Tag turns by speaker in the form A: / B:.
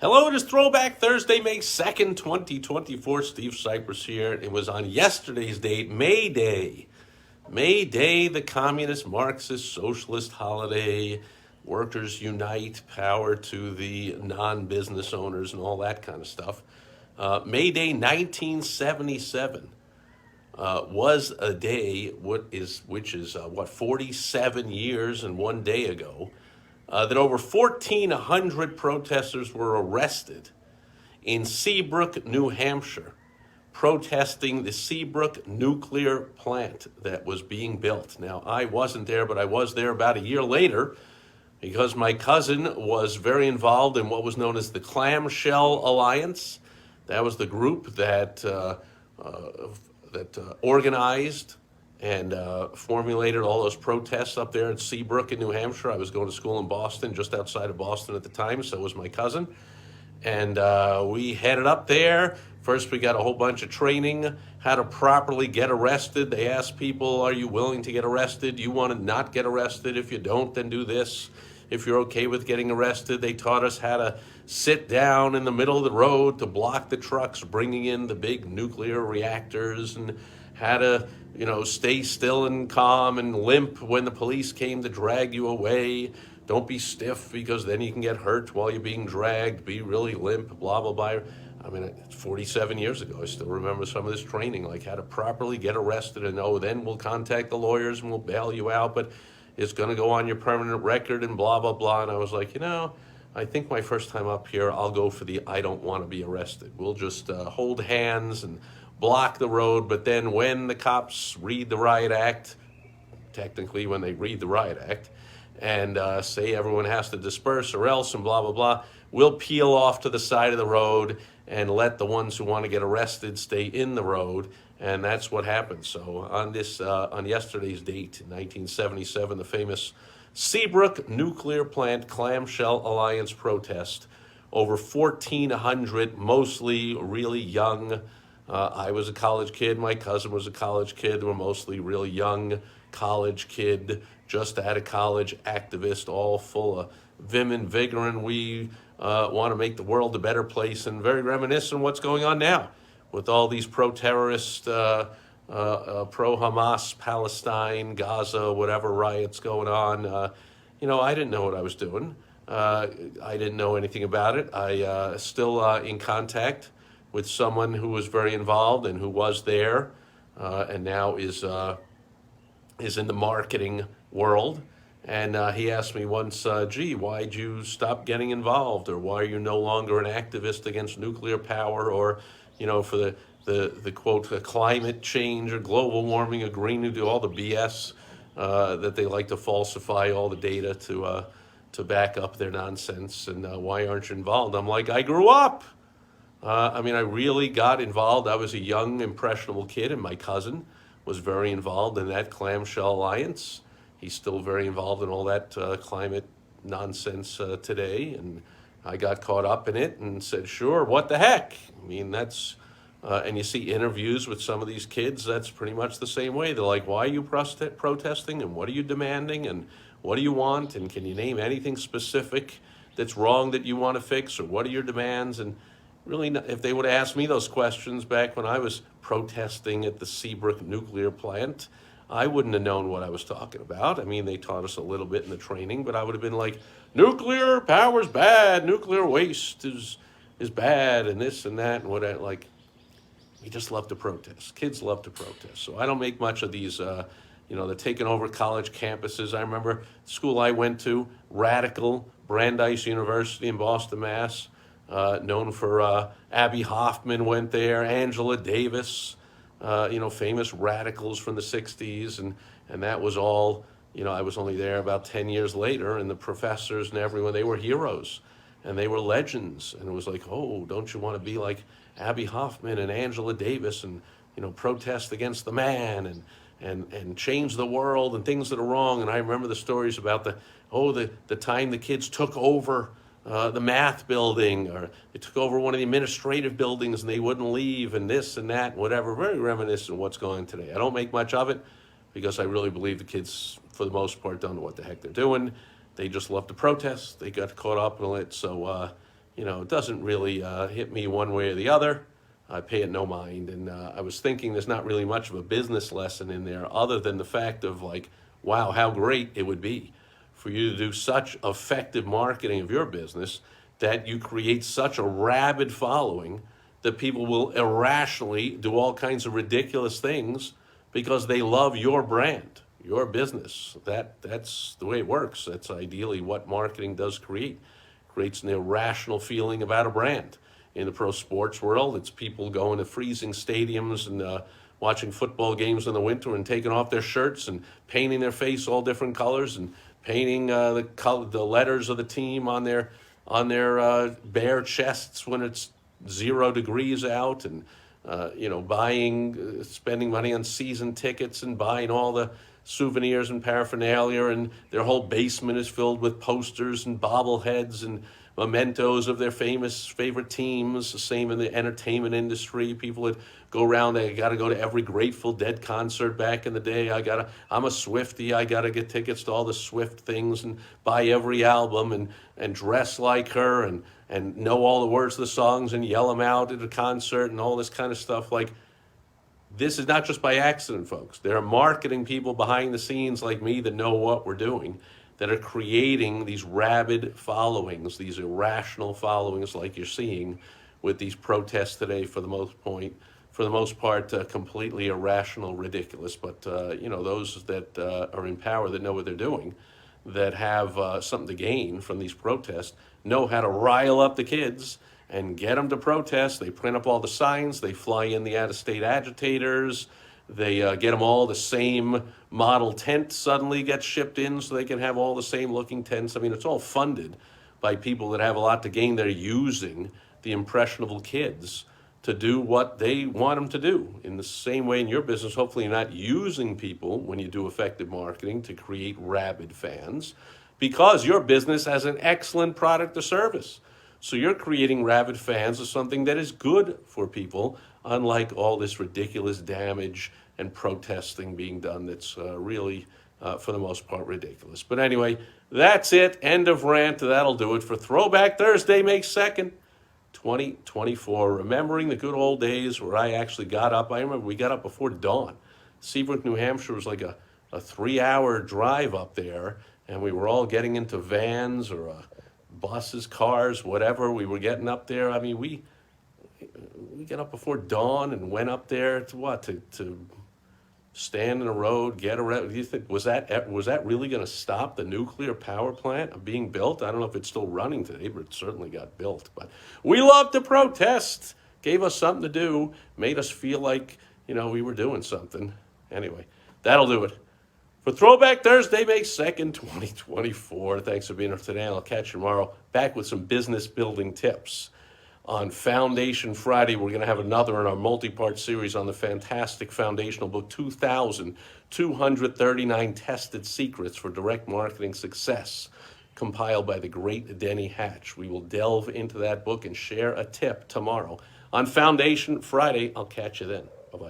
A: Hello, it is Throwback Thursday, May 2nd, 2024. Steve Cypress here. It was on yesterday's date, May Day. May Day, the communist, Marxist, socialist holiday. Workers unite, power to the non-business owners and all that kind of stuff. May Day 1977 was a day, which is 47 years and one day ago, that over 1,400 protesters were arrested in Seabrook, New Hampshire, protesting the Seabrook nuclear plant that was being built. Now, I wasn't there, but I was there about a year later because my cousin was very involved in what was known as the Clamshell Alliance. That was the group that organized and formulated all those protests up there in Seabrook in New Hampshire. I was going to school in Boston, just outside of Boston at the time, so was my cousin. And we headed up there. First, we got a whole bunch of training, how to properly get arrested. They asked people, are you willing to get arrested? Do you want to not get arrested? If you don't, then do this. If you're okay with getting arrested, they taught us how to sit down in the middle of the road to block the trucks bringing in the big nuclear reactors, and how to, stay still and calm and limp when the police came to drag you away. Don't be stiff because then you can get hurt while you're being dragged. Be really limp, blah, blah, blah. I mean, it's 47 years ago. I still remember some of this training, like how to properly get arrested and, then we'll contact the lawyers and we'll bail you out, but it's going to go on your permanent record and blah, blah, blah. And I was like, I think my first time up here, I'll go for the I don't want to be arrested. We'll just hold hands and block the road. But then when the cops read the riot act, technically when they read the riot act, and say everyone has to disperse or else and blah, blah, blah, we'll peel off to the side of the road and let the ones who want to get arrested stay in the road. And that's what happened. So on yesterday's date, 1977, the famous Seabrook Nuclear Plant Clamshell Alliance protest, over 1,400, mostly really young. I was a college kid. My cousin was a college kid. They were mostly really young college kid, just out of college, activist, all full of vim and vigor. And we want to make the world a better place, and very reminiscent of what's going on now with all these pro-terrorist, pro-Hamas, Palestine, Gaza, whatever riots going on. I didn't know what I was doing. I didn't know anything about it. I still in contact with someone who was very involved and who was there, and now is in the marketing world. And he asked me once, why'd you stop getting involved? Or why are you no longer an activist against nuclear power? Or, for the quote, climate change or global warming, agreeing to do all the BS that they like to falsify all the data to back up their nonsense. And why aren't you involved? I'm like, I grew up. I really got involved. I was a young, impressionable kid, and my cousin was very involved in that Clamshell Alliance. He's still very involved in all that climate nonsense today. And I got caught up in it and said, sure, what the heck? That's, and you see interviews with some of these kids, that's pretty much the same way. They're like, why are you protesting? And what are you demanding? And what do you want? And can you name anything specific that's wrong that you want to fix? Or what are your demands? And really, if they would have asked me those questions back when I was protesting at the Seabrook nuclear plant, I wouldn't have known what I was talking about. They taught us a little bit in the training, but I would have been like, nuclear power's bad, nuclear waste is bad, and this and that, and whatever. Like, we just love to protest. Kids love to protest. So I don't make much of these, they're taking over college campuses. I remember the school I went to, Radical, Brandeis University in Boston, Mass., known for Abby Hoffman went there, Angela Davis, famous radicals from the 60s. And that was all, I was only there about 10 years later, and the professors and everyone, they were heroes and they were legends. And it was like, oh, don't you want to be like Abby Hoffman and Angela Davis and, protest against the man and change the world and things that are wrong. And I remember the stories about the time the kids took over the math building, or they took over one of the administrative buildings and they wouldn't leave, and this and that, and whatever. Very reminiscent of what's going on today. I don't make much of it because I really believe the kids, for the most part, don't know what the heck they're doing. They just love to protest. They got caught up in it. So, it doesn't really hit me one way or the other. I pay it no mind. And I was thinking there's not really much of a business lesson in there other than the fact of like, wow, how great it would be for you to do such effective marketing of your business that you create such a rabid following that people will irrationally do all kinds of ridiculous things because they love your brand, your business. That's the way it works. That's ideally what marketing does create. Creates an irrational feeling about a brand. In the pro sports world, it's people going to freezing stadiums and watching football games in the winter and taking off their shirts and painting their face all different colors and painting the letters of the team on their bare chests when it's 0 degrees out, and spending money on season tickets and buying all the souvenirs and paraphernalia, and their whole basement is filled with posters and bobbleheads and mementos of their favorite teams. The same in the entertainment industry. People that go around, they got to go to every Grateful Dead concert back in the day. I'm a Swiftie. I got to get tickets to all the Swift things and buy every album and dress like her and know all the words of the songs and yell them out at a concert and all this kind of stuff. Like, this is not just by accident, folks. There are marketing people behind the scenes like me that know what we're doing, that are creating these rabid followings, these irrational followings like you're seeing with these protests today, for the most part, completely irrational, ridiculous. But, those that are in power, that know what they're doing, that have something to gain from these protests, know how to rile up the kids and get them to protest. They print up all the signs, they fly in the out-of-state agitators, they get them all the same model tent suddenly gets shipped in so they can have all the same looking tents. I mean, it's all funded by people that have a lot to gain. They're using the impressionable kids to do what they want them to do. In the same way in your business, hopefully you're not using people when you do effective marketing to create rabid fans, because your business has an excellent product or service. So you're creating rabid fans of something that is good for people, unlike all this ridiculous damage and protesting being done that's really, for the most part, ridiculous. But anyway, that's it. End of rant. That'll do it for Throwback Thursday, May 2nd, 2024. Remembering the good old days where I actually got up. I remember we got up before dawn. Seabrook, New Hampshire was like a 3-hour drive up there, and we were all getting into vans or buses, cars, whatever. We were getting up there. I mean, we got up before dawn and went up there to stand in the road, get around. Do you think was that really going to stop the nuclear power plant being built? I don't know if it's still running today, but it certainly got built. But we loved to protest. Gave us something to do. Made us feel like we were doing something. Anyway, that'll do it for Throwback Thursday, May 2nd, 2024. Thanks for being here today. I'll catch you tomorrow back with some business building tips. On Foundation Friday, we're going to have another in our multi-part series on the fantastic foundational book, 2,239 Tested Secrets for Direct Marketing Success, compiled by the great Denny Hatch. We will delve into that book and share a tip tomorrow. On Foundation Friday, I'll catch you then. Bye-bye.